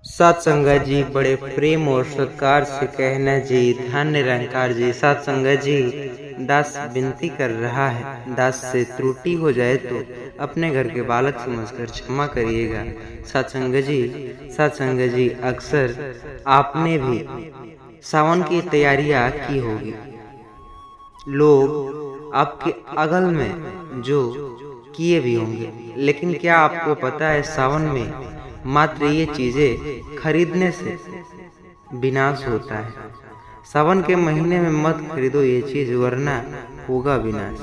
सत्संगत जी बड़े प्रेम और सत्कार से कहना जी, धन्य निरंकार जी। सत्संगत जी, दास विनती कर रहा है, दास से त्रुटि हो जाए तो अपने घर के बालक समझकर क्षमा करिएगा। सत्संगत जी, अक्सर आपने भी सावन की तैयारियां की होगी। लोग आपके अगल में जो किए भी होंगे, लेकिन क्या आपको पता है सावन में मात्र ये चीजें खरीदने से विनाश होता है। सावन के महीने में मत खरीदो ये चीज, वरना होगा विनाश।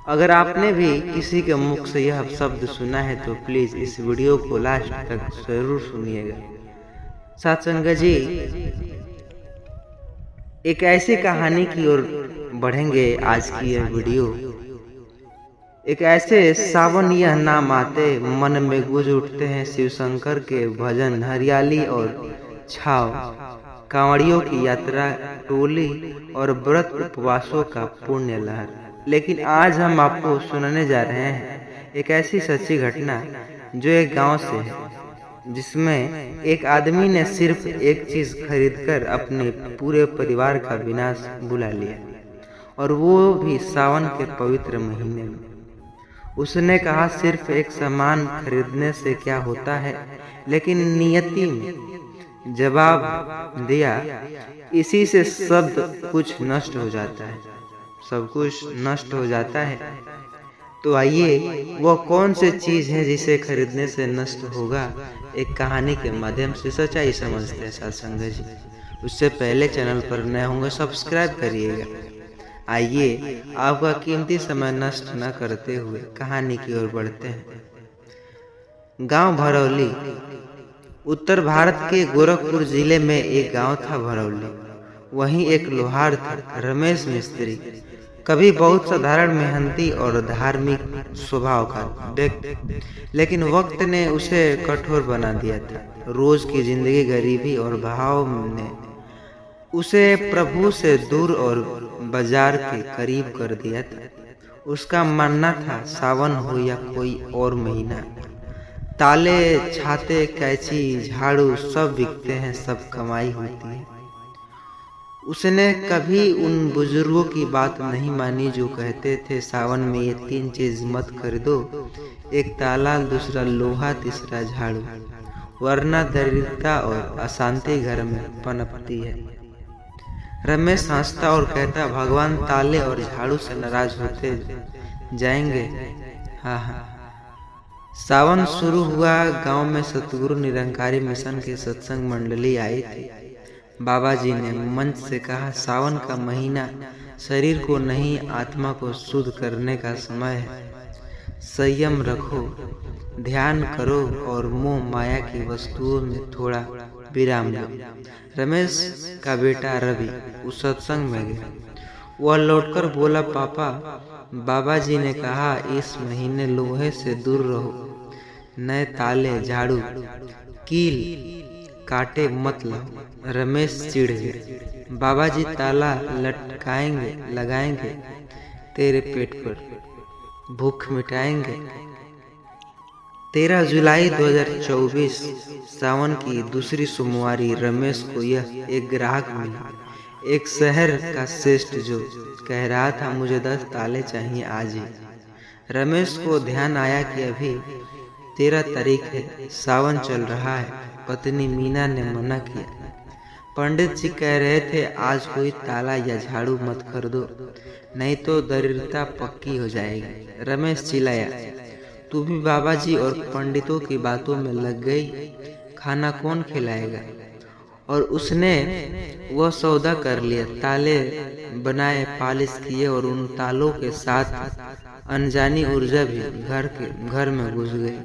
अगर आपने भी किसी के मुख से यह शब्द सुना है तो प्लीज इस वीडियो को लास्ट तक जरूर सुनिएगा। सत्संगत जी, एक ऐसी कहानी की ओर बढ़ेंगे आज की यह वीडियो। एक ऐसे सावन यह नाम आते मन में गूंज उठते हैं शिव शंकर के भजन, हरियाली और छाव, कांवड़ियों की यात्रा, टोली और व्रत उपवासों का पुण्य लहर। लेकिन आज हम आपको सुनाने जा रहे हैं एक ऐसी सच्ची घटना जो एक गांव से है, जिसमें एक आदमी ने सिर्फ एक चीज खरीदकर अपने पूरे परिवार का विनाश बुला लिया, और वो भी सावन के पवित्र महीने में। उसने कहा सिर्फ एक सामान खरीदने से क्या होता है, लेकिन नियति में जवाब दिया, इसी से सब कुछ नष्ट हो जाता है, सब कुछ नष्ट हो जाता है। तो आइए, वो कौन सी चीज है जिसे खरीदने से नष्ट होगा, एक कहानी के माध्यम से सच्चाई समझते हैं सत्संगत जी। उससे पहले चैनल पर नए होंगे सब्सक्राइब करिएगा। आइए, आपका कीमती समय नष्ट न करते हुए कहानी की ओर बढ़ते हैं। गांव भरौली। उत्तर भारत के गोरखपुर जिले में एक गांव था भरौली। वहीं एक लोहार था, रमेश मिस्त्री। कभी बहुत साधारण, मेहनती और धार्मिक स्वभाव का व्यक्ति, लेकिन वक्त ने उसे कठोर बना दिया था। रोज की जिंदगी, गरीबी और भाव ने उसे प्रभु से दूर और बाजार के करीब कर दिया था। उसका मानना था सावन हो या कोई और महीना, ताले, छाते, कैंची, झाड़ू सब बिकते हैं, सब कमाई होती है। उसने कभी उन बुजुर्गों की बात नहीं मानी जो कहते थे सावन में ये 3 चीज मत खरीदो, एक ताला, दूसरा लोहा, तीसरा झाड़ू, वरना दरिद्रता और अशांति घर में पनपती है। रमेश हंसता और कहता, भगवान ताले और झाड़ू से नाराज होते जाएंगे। हाँ। सावन शुरू हुआ। गांव में सतगुरु निरंकारी मिशन की सत्संग मंडली आई थी। बाबा जी ने मंच से कहा, सावन का महीना शरीर को नहीं, आत्मा को शुद्ध करने का समय है। संयम रखो, ध्यान करो और मोह माया की वस्तुओं में थोड़ा विराम लो। रमेश का बेटा रवि उस सत्संग में गया। वह लौटकर बोला, पापा, बाबा जी ने कहा इस महीने लोहे से दूर रहो, नए ताले, झाड़ू, कील, कांटे मत लाओ। रमेश चिढ़ गया, बाबा जी ताला लटकाएंगे, लगाएंगे, तेरे पेट पर भूख मिटाएंगे। 13 जुलाई 2024 सावन की दूसरी सोमवारी रमेश को यह एक ग्राहक मिला, एक शहर का श्रेष्ठ जो कह रहा था, मुझे 10 ताले चाहिए आज ही। रमेश को ध्यान आया कि अभी 13 तारीख है, सावन चल रहा है। पत्नी मीना ने मना किया। पंडित जी कह रहे थे आज कोई ताला या झाड़ू मत खरीदो, नहीं तो दरिद्रता पक्की हो जाएगी। रमेश चिल्लाया, तू भी बाबा जी और पंडितों की बातों में लग गई, खाना कौन खिलाएगा? और उसने वह सौदा कर लिया। ताले बनाए, पॉलिश किए और उन तालों के साथ अनजानी ऊर्जा भी घर में घुस गई।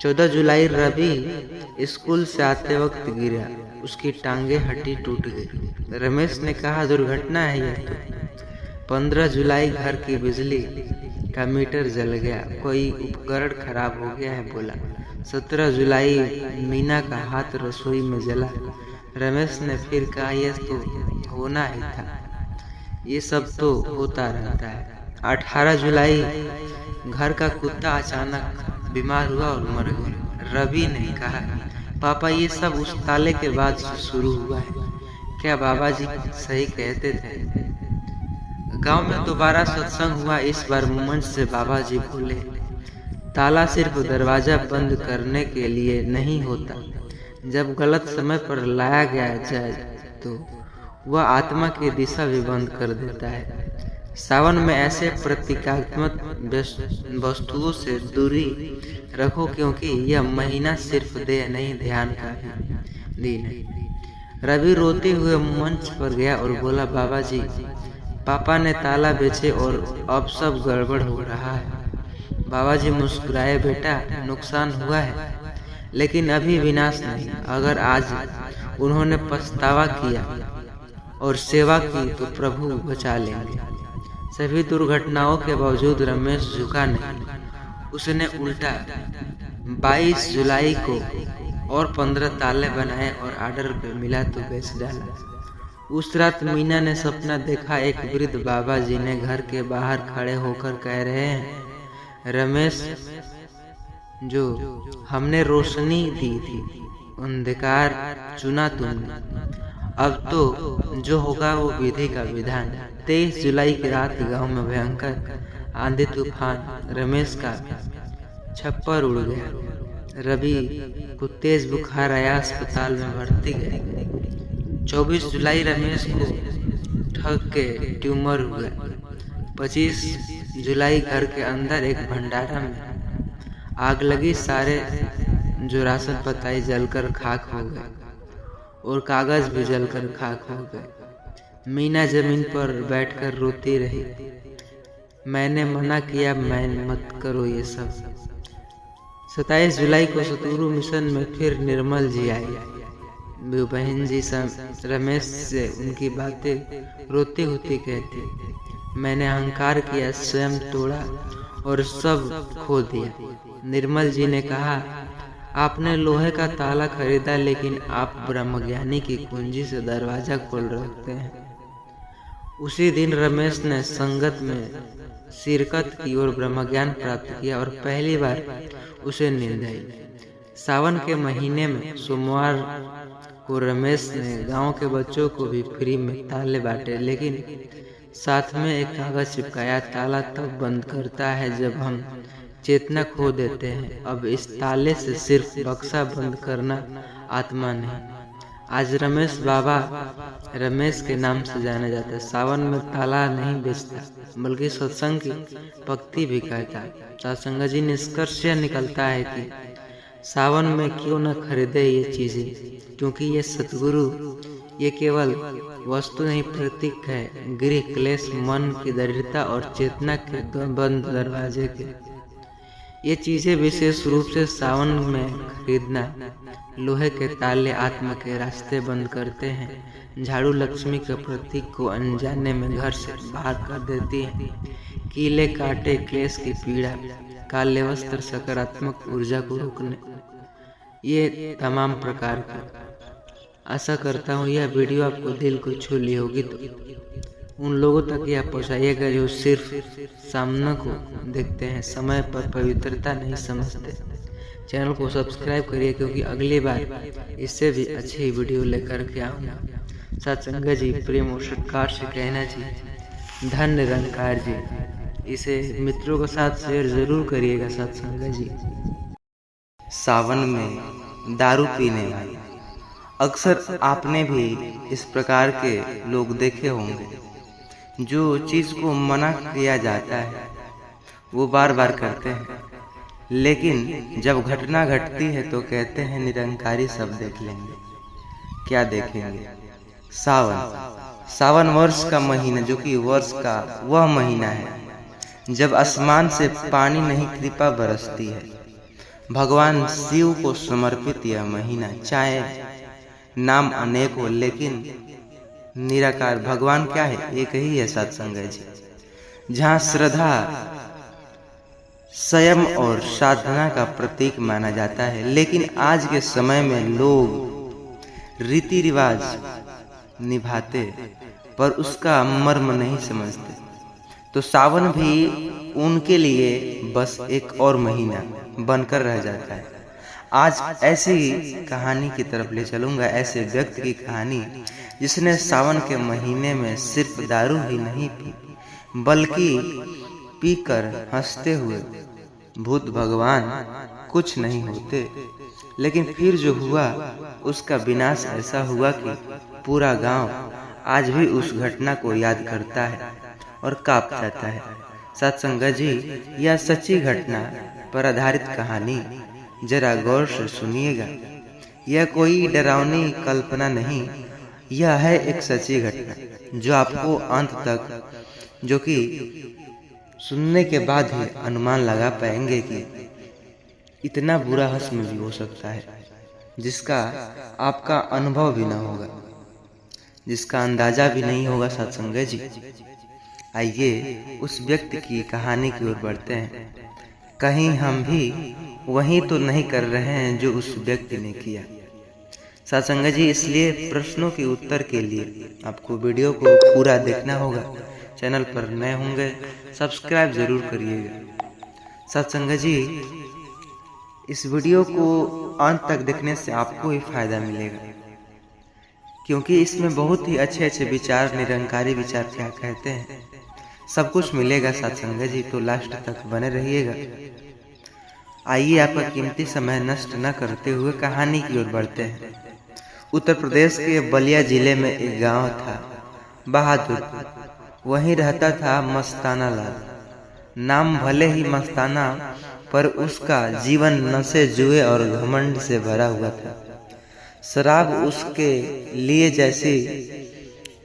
14 जुलाई रवि स्कूल से आते वक्त गिरा, उसकी टांगे हड्डी टूट गई। रमेश ने कहा, दुर्घटना है यह तो। 15 जुलाई घर की बिजली का मीटर जल गया, कोई उपकरण खराब हो गया है बोला। 17 जुलाई मीना का हाथ रसोई में जला। रमेश ने फिर कहा, यह तो होना ही था, ये सब तो होता रहता है। 18 जुलाई घर का कुत्ता अचानक बीमार हुआ और मर गया। रवि ने कहा, पापा ये सब उस ताले के बाद से शुरू हुआ है। क्या बाबा जी सही कहते थे? गांव में दोबारा सत्संग हुआ। इस बार मंच से बाबा जी बोले, ताला सिर्फ दरवाजा बंद करने के लिए नहीं होता, जब गलत समय पर लाया गया जाए तो वह आत्मा की दिशा भी बंद कर देता है। सावन में ऐसे प्रतीकात्मक वस्तुओं से दूरी रखो, क्योंकि यह महीना सिर्फ नहीं ध्यान का भी दिन है। रवि रोते हुए मंच पर गया और बोला, बाबा जी, पापा ने ताला बेचे और अब सब गड़बड़ हो रहा है। बाबा जी मुस्कुराए, बेटा नुकसान हुआ है लेकिन अभी विनाश नहीं। अगर आज उन्होंने पछतावा किया और सेवा की तो प्रभु बचा लेंगे। सभी दुर्घटनाओं के बावजूद रमेश झुका नहीं। उसने उल्टा 22 जुलाई को और 15 ताले बनाए और ऑर्डर पे मिला तो बेच डाला। उस रात मीना ने सपना देखा, एक वृद्ध बाबा जी ने घर के बाहर खड़े होकर कह रहे हैं, रमेश, जो हमने रोशनी दी थी अंधकार चुना तुमने, अब तो जो होगा वो विधि का विधान। 23 जुलाई की रात गांव में भयंकर आंधी तूफान। रमेश का छप्पर उड़ गया। रवि को तेज बुखार आया, अस्पताल में भर्ती गए। 24 जुलाई रमेश को ठग के ट्यूमर हुआ। 25 जुलाई घर के अंदर एक भंडारा में आग लगी। सारे जो राशन पताई जलकर खाक हो गए और कागज भी जलकर खाक हो गए। मीना जमीन पर बैठकर रोती रही। मैंने मना किया, मैं मत करो ये सब। 27 जुलाई को सतगुरु मिशन में फिर निर्मल जी आए। बहन जी रमेश से उनकी बातें रोती होती कहती, मैंने अहंकार किया, स्वयं तोड़ा और सब खो दिया। निर्मल जी ने कहा, आपने लोहे का ताला खरीदा लेकिन आप ब्रह्मज्ञानी की कुंजी से दरवाजा खोल रखते हैं। उसी दिन रमेश ने संगत में शिरकत की और ब्रह्मज्ञान प्राप्त किया और पहली बार उसे नींद आई। सावन के महीने में सोमवार को रमेश ने गांव के बच्चों को भी फ्री में ताले बांटे, लेकिन साथ में एक कागज चिपकाया, ताला तब बंद करता है जब हम चेतना खो देते हैं। अब इस ताले से सिर्फ बक्सा बंद करना, आत्मा नहीं। आज रमेश बाबा रमेश के नाम से जाना जाता है। सावन में ताला नहीं बेचता बल्कि सत्संग की भक्ति भी कहता है। सत्संग जी निष्कर्ष निकलता है कि सावन में क्यों न खरीदे ये चीजें, क्योंकि ये सतगुरु ये केवल वस्तु नहीं, प्रतीक है गृह क्लेश, मन की दृढ़ता और चेतना के बंद दरवाजे के। ये चीजें विशेष रूप से सावन में खरीदना। लोहे के ताले आत्मा के रास्ते बंद करते हैं। झाड़ू लक्ष्मी के प्रतीक को अनजाने में घर से बाहर कर देती है। कीले काटे क्लेश की पीड़ा, काले वस्त्र सकारात्मक ऊर्जा को रोकने। ये तमाम प्रकार का। आशा करता हूँ यह वीडियो आपको दिल को छू ली होगी, तो उन लोगों तक यह पहुँचाइएगा जो सिर्फ सामने को देखते हैं, समय पर पवित्रता नहीं समझते। चैनल को सब्सक्राइब करिए, क्योंकि अगली बार इससे भी अच्छी वीडियो लेकर के आऊँगा। सत्संग जी, प्रेम और सत्कार से कहना जी, धन निरंकार जी। इसे मित्रों के साथ शेयर जरूर करिएगा। सत्संग जी। सावन में दारू पीने वाले, अक्सर आपने भी इस प्रकार के लोग देखे होंगे। जो चीज़ को मना किया जाता है वो बार बार करते हैं, लेकिन जब घटना घटती है तो कहते हैं निरंकारी सब देख लेंगे। क्या देखेंगे? सावन वर्ष का महीना, जो कि वर्ष का वह महीना है जब आसमान से पानी नहीं कृपा बरसती है। भगवान शिव को समर्पित यह महीना, चाहे नाम अनेक हो लेकिन निराकार भगवान क्या है? एक ही है सत्संग जी। जहाँ श्रद्धा, संयम और साधना का प्रतीक माना जाता है, लेकिन आज के समय में लोग रीति रिवाज निभाते पर उसका मर्म नहीं समझते। तो सावन भी उनके लिए बस एक और महीना बनकर रह जाता है। आज ऐसी कहानी की तरफ ले चलूंगा, ऐसे व्यक्ति की कहानी जिसने सावन के महीने में सिर्फ दारू ही नहीं पी, बल्कि पीकर हंसते हुए भूत भगवान कुछ नहीं होते। लेकिन फिर जो हुआ उसका विनाश ऐसा हुआ कि पूरा गांव आज भी उस घटना को याद करता है और कांप जाता है। सत्संग जी, यह सच्ची घटना पर आधारित कहानी जरा गौर से सुनिएगा। यह कोई डरावनी कल्पना नहीं, यह है एक सच्ची घटना जो आपको अंत तक, जो कि सुनने के बाद ही अनुमान लगा पाएंगे कि इतना बुरा हस्म भी हो सकता है जिसका आपका अनुभव भी न होगा, जिसका अंदाजा भी नहीं होगा। सत्संग जी, आइए उस व्यक्ति की कहानी की ओर बढ़ते हैं। कहीं हम भी वही तो नहीं कर रहे हैं जो उस व्यक्ति ने किया। सत्संग जी, इसलिए प्रश्नों के उत्तर के लिए आपको वीडियो को पूरा देखना होगा। चैनल पर नए होंगे सब्सक्राइब जरूर करिएगा। सत्संग जी, इस वीडियो को अंत तक देखने से आपको ही फायदा मिलेगा, क्योंकि इसमें बहुत ही अच्छे अच्छे विचार, निरंकारी विचार क्या कहते हैं, सब कुछ मिलेगा। सत्संग जी, तो लास्ट तक बने रहिएगा। आइए आपका कीमती समय नष्ट न करते हुए कहानी की ओर बढ़ते हैं। उत्तर प्रदेश के बलिया जिले में एक गांव था, बहादुरपुर। वहीं रहता था मस्ताना लाल। नाम भले ही मस्ताना, पर उसका जीवन नशे, जुए और घमंड से भरा हुआ था। शराब उसके लिए जैसी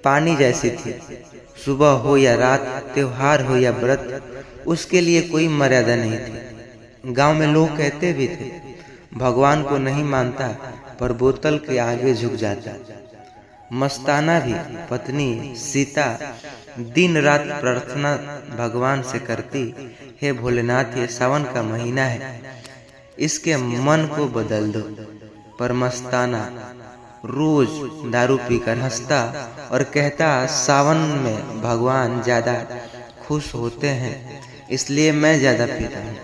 पानी जैसी थी। सुबह हो या रात, त्योहार हो या व्रत, उसके लिए कोई मर्यादा नहीं थी। गांव में लोग कहते भी थे, भगवान को नहीं मानता पर बोतल के आगे झुक जाता। मस्ताना भी पत्नी सीता दिन रात प्रार्थना भगवान से करती, हे भोलेनाथ, ये सावन का महीना है, इसके मन को बदल दो। पर मस्ताना रोज दारू पीकर हंसता और कहता, सावन में भगवान ज्यादा खुश होते हैं, इसलिए मैं ज्यादा पीता हूँ।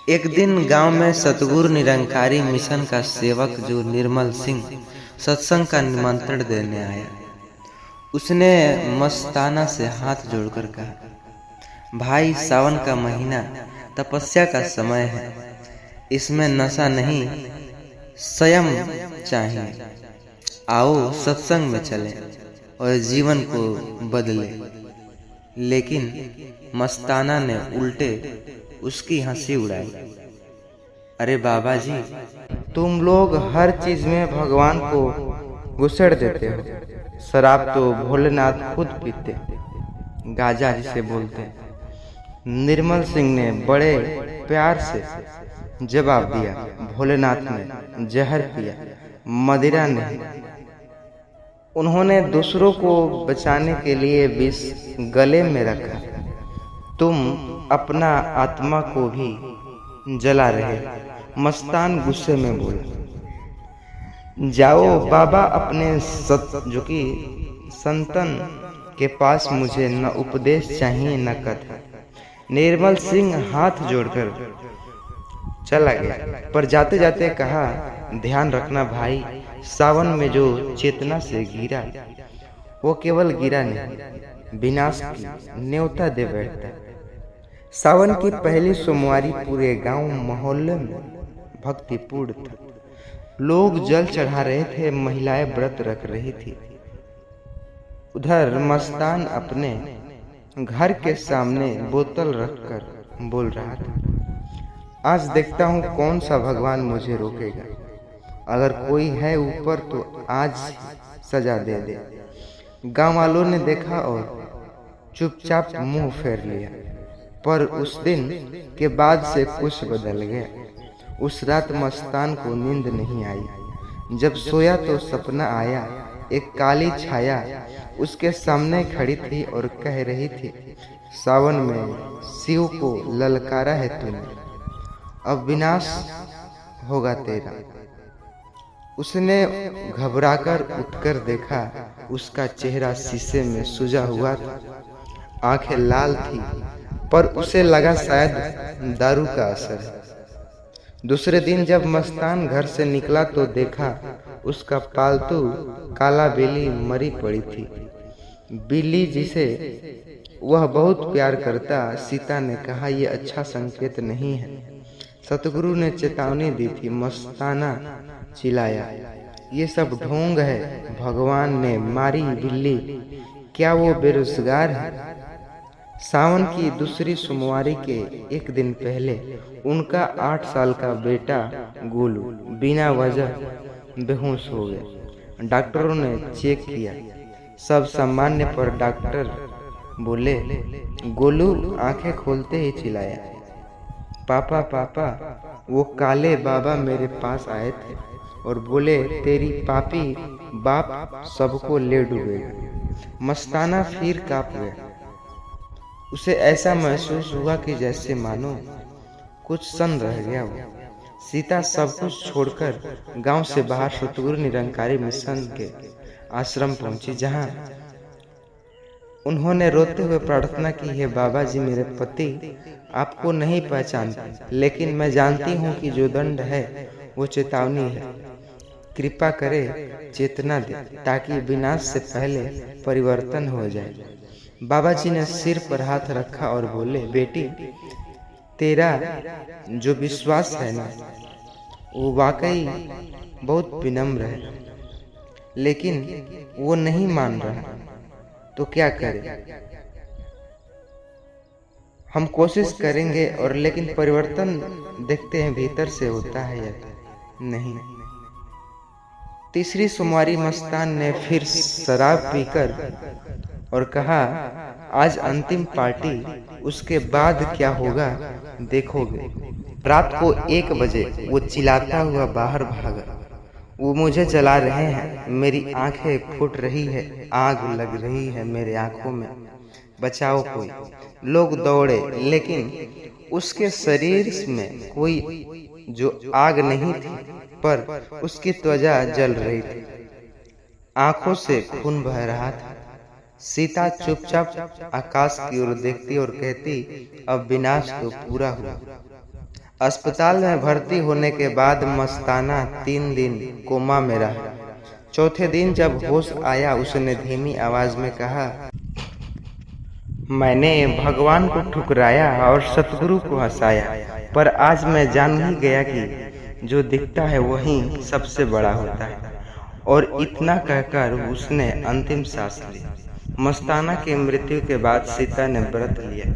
एक दिन गांव में सतगुरु निरंकारी मिशन का सेवक जो निर्मल सिंह सत्संग का निमंत्रण देने आया। उसने मस्ताना से हाथ जोड़कर कहा, भाई, सावन का महीना तपस्या का समय है, इसमें नशा नहीं, संयम चाहिए। आओ सत्संग में चलें और जीवन को बदले। लेकिन मस्ताना ने उल्टे उसकी हंसी उड़ाई। अरे बाबा जी, तुम लोग हर चीज में भगवान को घुसेड़ देते हो। शराब तो भोलेनाथ खुद पीते, गाजा जिसे बोलते हैं। निर्मल सिंह ने बड़े प्यार से जवाब दिया, भोलेनाथ ने जहर पिया, मदिरा नहीं। उन्होंने दूसरों को बचाने के लिए विष गले में रखा। तुम अपना आत्मा को भी जला रहे। मस्तान गुस्से में बोला, जाओ बाबा, अपने जो कि संतन के पास मुझे न उपदेश चाहिए न कथा। निर्मल सिंह हाथ जोड़कर चला गया, पर जाते जाते कहा, ध्यान रखना भाई, सावन में जो चेतना से गिरा वो केवल गिरा नहीं, विनाश की न्योता दे बैठता। सावन की पहली सोमवारी पूरे गांव मोहल्ले में भक्तिपूर्ण था। लोग जल चढ़ा रहे थे, महिलाएं व्रत रख रही थी। उधर मस्तान अपने घर के सामने बोतल रखकर बोल रहा था, आज देखता हूँ कौन सा भगवान मुझे रोकेगा। अगर कोई है ऊपर तो आज सजा दे दे। गांव वालों ने देखा और चुपचाप मुंह फेर लिया। पर उस दिन के बाद से कुछ बदल गया। उस रात मस्तान को नींद नहीं आई। जब सोया तो सपना आया, एक काली छाया उसके सामने खड़ी थी और कह रही थी, सावन में शिव को ललकारा है तूने, अब विनाश होगा तेरा। उसने घबराकर उठकर देखा, उसका चेहरा शीशे में सुजा हुआ था, आंखें लाल थी, पर उसे लगा शायद दारू का असर है। दूसरे दिन जब मस्तान घर से निकला तो देखा उसका पालतू काला बिल्ली मरी पड़ी थी। बिल्ली जिसे वह बहुत प्यार करता, सीता ने कहा यह अच्छा संकेत नहीं है। सतगुरु ने चेतावनी दी थी। मस्ताना चिल्लाया, ये सब ढोंग है, भगवान ने मारी बिल्ली, क्या वो बेरोजगार है? सावन की दूसरी सोमवारी के एक दिन पहले उनका 8 साल का बेटा गोलू बिना वजह बेहोश हो गया। डॉक्टरों ने चेक किया, सब सामान्य, पर डॉक्टर बोले, गोलू आंखें खोलते ही चिल्लाया, पापा पापा। वो काले बाबा मेरे पास आए थे और बोले, तेरी पापी बाप सबको ले डूबेगा। मस्ताना फिर कांप गया। उसे ऐसा महसूस हुआ कि जैसे मानो कुछ सन रह गया हो। सीता सब कुछ छोड़कर गांव से बाहर सतगुरु निरंकारी मिशन के आश्रम पहुंची, जहां उन्होंने रोते हुए प्रार्थना की, हे बाबा जी, मेरे पति आपको नहीं पहचानते, लेकिन मैं जानती हूँ कि जो दंड है वो चेतावनी है। कृपा करे चेतना दे ताकि विनाश से पहले परिवर्तन हो जाए। बाबा जी ने सिर पर हाथ रखा और बोले, बेटी, तेरा जो विश्वास है ना, वो वाकई बहुत विनम्र है, लेकिन वो नहीं मान रहा, तो क्या करें? हम कोशिश करेंगे और लेकिन परिवर्तन देखते हैं भीतर से होता है या नहीं। तीसरी सोमवारी मस्तान ने फिर शराब पीकर और कहा, आज अंतिम पार्टी, उसके बाद क्या होगा देखोगे। रात को 1 बजे वो चिल्लाता हुआ बाहर भागा, वो मुझे जला रहे हैं, मेरी आंखें फूट रही है, आग लग रही है मेरे आंखों में, बचाओ कोई। लोग दौड़े, लेकिन उसके शरीर में कोई जो आग नहीं थी, पर उसकी त्वचा जल रही थी, आंखों से खून बह रहा था। सीता चुपचाप आकाश की ओर देखती और कहती, अब विनाश तो पूरा हुआ। अस्पताल में भर्ती होने के बाद मस्ताना 3 दिन कोमा में रहा। चौथे दिन जब होश आया, उसने धीमी आवाज में कहा, मैंने भगवान को ठुकराया और सतगुरु को हंसाया, पर आज मैं जान ही गया कि जो दिखता है वही सबसे बड़ा होता है। और इतना कहकर उसने अंतिम सांस ली। मस्ताना की मृत्यु के बाद सीता ने व्रत लिया।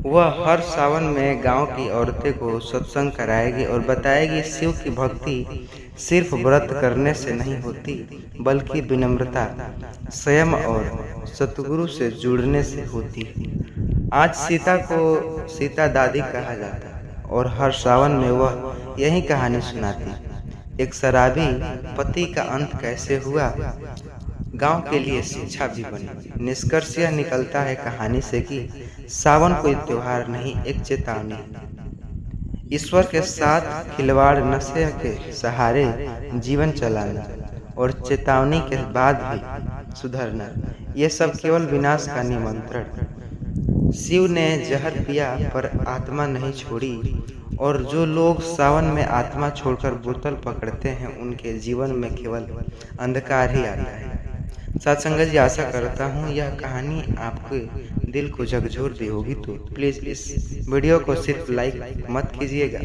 वह हर सावन में गांव की औरतें को सत्संग कराएगी और बताएगी शिव की भक्ति सिर्फ व्रत करने से नहीं होती, बल्कि विनम्रता, संयम और सतगुरु से जुड़ने से होती है। आज सीता को सीता दादी कहा जाता है और हर सावन में वह यही कहानी सुनाती। एक शराबी पति का अंत कैसे हुआ, गांव के लिए शिक्षा भी बनी। निष्कर्ष यह निकलता है कहानी से कि सावन कोई त्योहार नहीं, एक चेतावनी है। ईश्वर के साथ खिलवाड़, नशे के सहारे जीवन चलाना और चेतावनी के बाद भी सुधरना, ये सब केवल विनाश का निमंत्रण। शिव ने जहर पिया पर आत्मा नहीं छोड़ी, और जो लोग सावन में आत्मा छोड़कर बोतल पकड़ते हैं, उनके जीवन में केवल अंधकार ही आता है। सत्संग जी, आशा करता हूँ यह कहानी आपके दिल को झकझोर दी होगी। तो प्लीज़ इस वीडियो को सिर्फ लाइक मत कीजिएगा,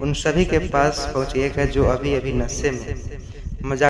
उन सभी के पास पहुँचिएगा जो अभी अभी नशे में मजाक